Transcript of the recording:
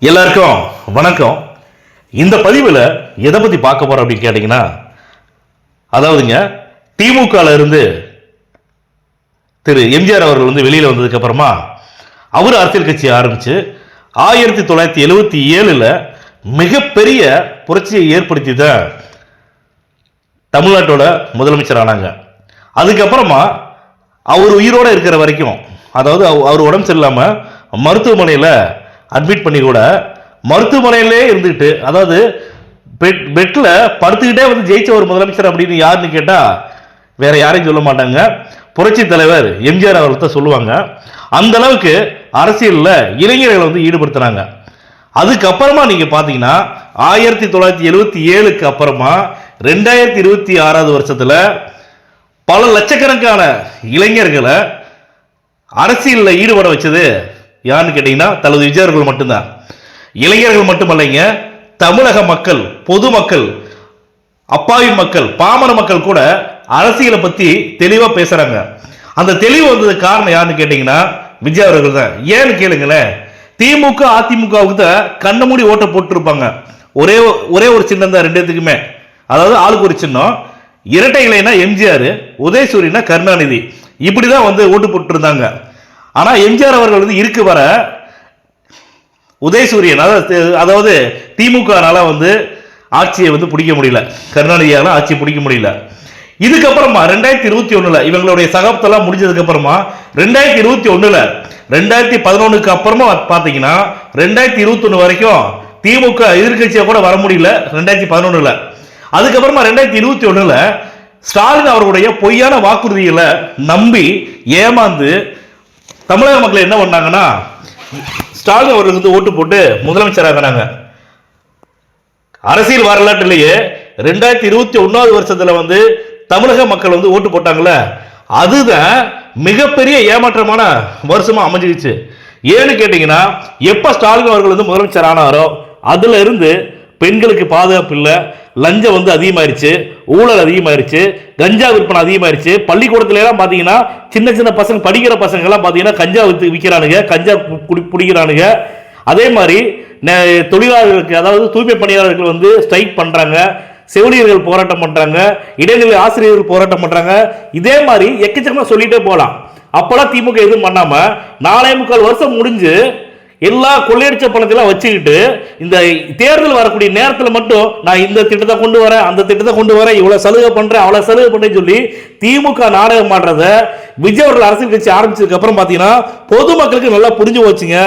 எல்லாருக்கும் வணக்கம். இந்த பதிவில் எதை பற்றி பார்க்க போறோம் அப்படின்னு கேட்டீங்கன்னா, அதாவதுங்க திமுகல இருந்து திரு எம்ஜிஆர் அவர்கள் வெளியில் வந்ததுக்கு அப்புறமா அவர் அரசியல் கட்சி ஆரம்பிச்சு 1977 மிகப்பெரிய புரட்சியை ஏற்படுத்தி தான் தமிழ்நாட்டோட முதலமைச்சர் ஆனாங்க. அதுக்கப்புறமா அவர் உயிரோடு இருக்கிற வரைக்கும், அதாவது அவர் உடம்பு சரியில்லாமல் மருத்துவமனையில் அட்மிட் பண்ணி கூட மருத்துவமனையிலே இருந்துக்கிட்டு, அதாவது பெட்டில் படுத்துக்கிட்டே ஜெயிச்ச ஒரு முதலமைச்சர் அப்படின்னு யாருன்னு கேட்டால் வேற யாரையும் சொல்ல மாட்டாங்க, புரட்சி தலைவர் எம்ஜிஆர் அவர்கள் தான் சொல்லுவாங்க. அந்த அளவுக்கு அரசியலில் இளைஞர்களை ஈடுபடுத்தினாங்க. அதுக்கப்புறமா நீங்க பாத்தீங்கன்னா 1977 அப்புறமா 2026 வருஷத்துல பல லட்சக்கணக்கான இளைஞர்களை அரசியலில் ஈடுபட வச்சது யாருன்னு கேட்டீங்கன்னா தளபதி விஜய் அவர்கள் மட்டும்தான். இளைஞர்கள் மட்டுமல்லைங்க, தமிழக மக்கள், பொதுமக்கள், அப்பாவி மக்கள், பாமர மக்கள் கூட அரசியலை பத்தி தெளிவா பேசுறாங்க. அந்த தெளிவு வந்ததுக்கு காரணம் யாருன்னு கேட்டீங்கன்னா விஜய் அவர்கள் தான். ஏன்னு கேளுங்களேன், திமுக அதிமுகவுக்கு தான் கண்ண மூடி ஓட்ட போட்டுருப்பாங்க. ஒரே ஒரு சின்னம் தான் ரெண்டுத்துக்குமே, அதாவது ஆளுக்கு ஒரு சின்னம். இரட்டை இலைனா எம்ஜிஆர், உதயசூரியனா கருணாநிதி, இப்படிதான் ஓட்டு போட்டு இருந்தாங்க. ஆனா எம்ஜிஆர் அவர்கள் இருக்கு வர உதயசூரியன், அதாவது திமுகனால ஆட்சியை பிடிக்க முடியல, கருணாநிதியால ஆட்சி பிடிக்க முடியல. இதுக்கப்புறமா 2021 இவங்களுடைய சகாப்தெல்லாம் முடிஞ்சதுக்கு அப்புறமா 2021 2011 அப்புறமா பாத்தீங்கன்னா 2021 வரைக்கும் திமுக எதிர்கட்சியா கூட வர முடியல 2011. அதுக்கப்புறமா 2021 ஸ்டாலின் அவர்களுடைய பொய்யான வாக்குறுதிகளை நம்பி ஏமாந்து தமிழக மக்கள் என்ன பண்ணாங்கன்னா ஸ்டாலின் அவர்களுக்கு ஓட்டு போட்டு முதலமைச்சராக. அரசியல் வரலாற்றிலேயே 2021 வருஷத்துல தமிழக மக்கள் ஓட்டு போட்டாங்கல்ல, அதுதான் மிகப்பெரிய ஏமாற்றமான வருஷமா அமைஞ்சிருச்சு. ஏன்னு கேட்டீங்கன்னா, எப்ப ஸ்டாலின் அவர்கள் முதலமைச்சர் ஆனாரோ அதுல இருந்து பெண்களுக்கு பாதுகாப்பு இல்லை, லஞ்சம் அதிகமாயிருச்சு, ஊழல் அதிகமாயிருச்சு, கஞ்சா விற்பனை அதிகமாயிருச்சு. பள்ளிக்கூடத்துல எல்லாம் பாத்தீங்கன்னா சின்ன சின்ன பசங்க, படிக்கிற பசங்க எல்லாம் பாத்தீங்கன்னா கஞ்சா விற்கிறானுங்க, கஞ்சா குடிக்கிறானுங்க. அதே மாதிரி தொழிலாளர்களுக்கு, அதாவது தூய்மை பணியாளர்கள் ஸ்ட்ரைக் பண்றாங்க, செவிலியர்கள் போராட்டம் பண்றாங்க, இடைநிலை ஆசிரியர்கள் போராட்டம் பண்றாங்க. இதே மாதிரி எக்கச்சக்கமா சொல்லிட்டே போலாம். அப்பெல்லாம் திமுக எதுவும் பண்ணாம 4.25 வருஷம் முடிஞ்சு எல்லா கொள்ளையடிச்ச பணத்தெல்லாம் வச்சுக்கிட்டு இந்த தேர்தல் வரக்கூடிய நேரத்தில் மட்டும் நான் இந்த திட்டத்தை கொண்டு வரேன், அந்த திட்டத்தை கொண்டு வரேன், இவ்வளவு சலுகை பண்றேன், அவ்வளவு சலுகை பண்றேன்னு சொல்லி திமுக நாடகம் பண்றத விஜய் அவர்கள் அரசியல் கட்சி ஆரம்பிச்சதுக்கு அப்புறம் பாத்தீங்கன்னா பொதுமக்களுக்கு நல்லா புரிஞ்சு போச்சுங்க.